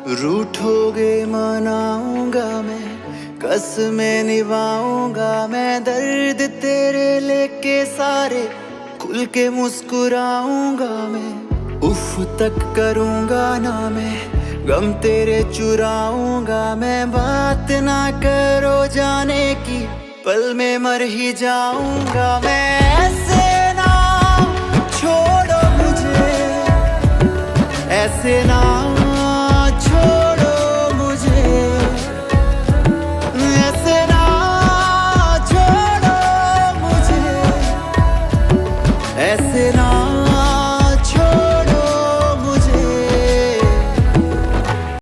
रूठोगे मनाऊंगा मैं, कसमें निभाऊंगा मैं, दर्द तेरे लेके सारे खुल के मुस्कुराऊंगा मैं। उफ तक करूंगा ना मैं, गम तेरे चुराऊंगा मैं, बात ना करो जाने की, पल में मर ही जाऊंगा मैं। ऐसे ना छोड़ो मुझे, ऐसे ना